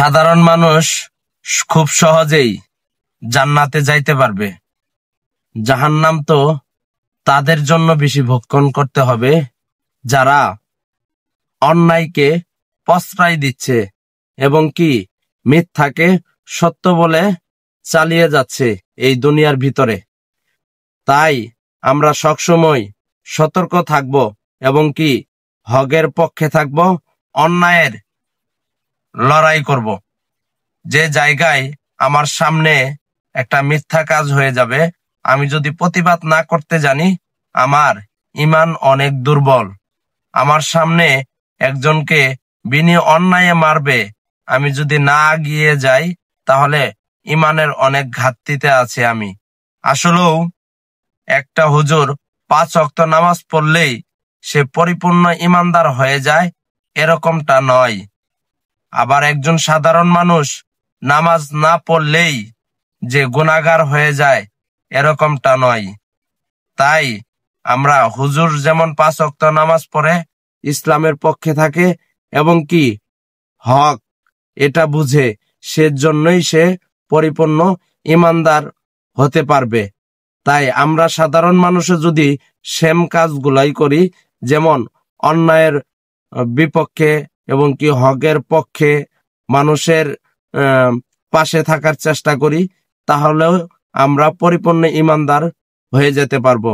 সাধারণ মানুষ খুব সহজেই জান্নাতে যাইতে পারবে। জাহান্নাম তো তাদের জন্য বেশি ভক্ষণ করতে হবে যারা অন্যায়কে প্রশ্রয় দিচ্ছে এবং কি মিথ্যাকে সত্য বলে চালিয়ে যাচ্ছে এই দুনিয়ার ভিতরে। তাই আমরা সবসময় সতর্ক থাকব এবং কি হকের পক্ষে থাকব, অন্যায়ের লড়াই করব। যে জায়গায় আমার সামনে একটা মিথ্যা কাজ হয়ে যাবে, আমি যদি প্রতিবাদ না করতে জানি, আমার ঈমান অনেক দুর্বল। আমার সামনে একজনকে বিনি অন্যায়ে মারবে, আমি যদি না গিয়ে যাই তাহলে ঈমানের অনেক ঘাটতিতে আছে আমি। আসলেও একটা হুজুর 5 ওয়াক্ত নামাজ পড়লেই সে পরিপূর্ণ ঈমানদার হয়ে যায়, এরকমটা নয়। আবার একজন সাধারণ মানুষ নামাজ না পড়লেই যে গুনাহগার হয়ে যায়, এরকমটা নয়। তাই আমরা হুজুর যেমন 5 ওয়াক্ত নামাজ পড়ে ইসলামের পক্ষে থাকে এবং কি হক এটা বুঝে, সেজন্যই সে পরিপূর্ণ ঈমানদার হতে পারবে। তাই আমরা সাধারণ মানুষে যদি সেম কাজগুলাই করি, যেমন অন্যায়ের বিপক্ষে এবং কি হকের পক্ষে মানুষের পাশে থাকার চেষ্টা করি, তাহলেও আমরা পরিপূর্ণ ঈমানদার হয়ে যেতে পারবো।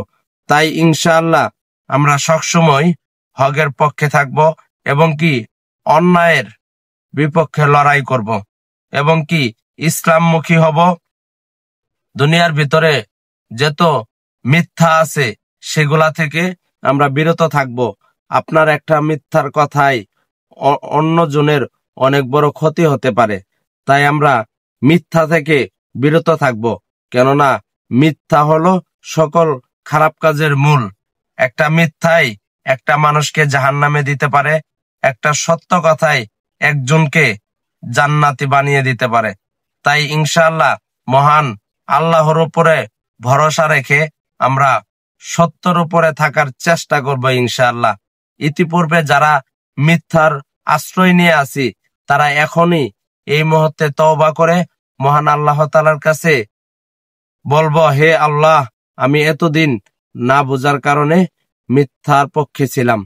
তাই ইনশাআল্লাহ আমরা সবসময় হকের পক্ষে থাকব এবং কি অন্যায়ের বিপক্ষে লড়াই করব এবং কি ইসলামমুখী হব। দুনিয়ার ভিতরে যত মিথ্যা আছে সেগুলা থেকে আমরা বিরত থাকব। আপনার একটা মিথ্যার কথায় অন্যজনের অনেক বড় ক্ষতি হতে পারে। তাই আমরা মিথ্যা থেকে বিরত থাকব, কেননা মিথ্যা হলো সকল খারাপ কাজের মূল। একটা মিথ্যাই একটা মানুষকে জাহান্নামে দিতে পারে, একটা সত্য কথাই একজনকে জান্নাতি বানিয়ে দিতে পারে। তাই ইনশাআল্লাহ মহান আল্লাহর উপরে ভরসা রেখে আমরা সত্যর উপরে থাকার চেষ্টা করব ইনশাআল্লাহ। ইতিপূর্বে যারা মিথ্যার আশ্রয় নিয়ে আছি, তারা এখনই এই মুহূর্তে তওবা করে মহান আল্লাহ তাআলার কাছে বলবো, হে আল্লাহ, আমি এতদিন না বোঝার কারণে মিথ্যার পক্ষে ছিলাম,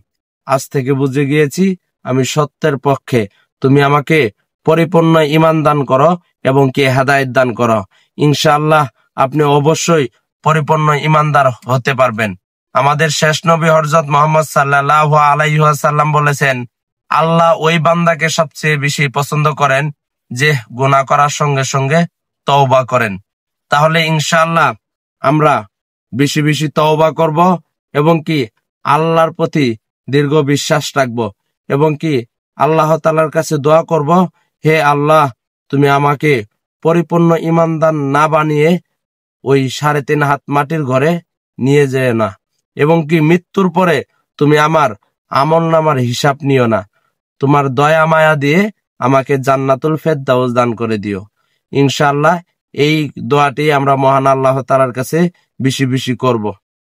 আজ থেকে বুঝে গিয়েছি আমি সত্যের পক্ষে। তুমি আমাকে পরিপূর্ণ ঈমান দান করো এবং কি হেদায়েত দান করো। ইনশাআল্লাহ আপনি অবশ্যই পরিপূর্ণ ঈমানদার হতে পারবেন। আমাদের শেষ নবী হযরত মুহাম্মদ সাল্লাল্লাহু আলাইহি ওয়াসাল্লাম বলেছেন, আল্লাহ ওই বান্দাকে সবচেয়ে বেশি পছন্দ করেন যে গুনাহ করার সঙ্গে সঙ্গে তওবা করেন। তাহলে ইনশাআল্লাহ আমরা বেশি বেশি তওবা করব এবং কি আল্লাহর প্রতি দীর্ঘ বিশ্বাস রাখব এবং কি আল্লাহ তাআলার কাছে দোয়া করব, হে আল্লাহ, তুমি আমাকে পরিপূর্ণ ঈমানদার না বানিয়ে ওই 3.5 হাত মাটির ঘরে নিয়ে যেও না এবং কি মৃত্যুর পরে তুমি আমার আমলনামার হিসাব নিও না। তোমার দয়া মায়া দিয়ে আমাকে জান্নাতুল ফেরদাউস দান করে দিও। ইনশাআল্লাহ এই দোয়াটি আমরা মহান আল্লাহ তাআলার কাছে বেশি বেশি করব।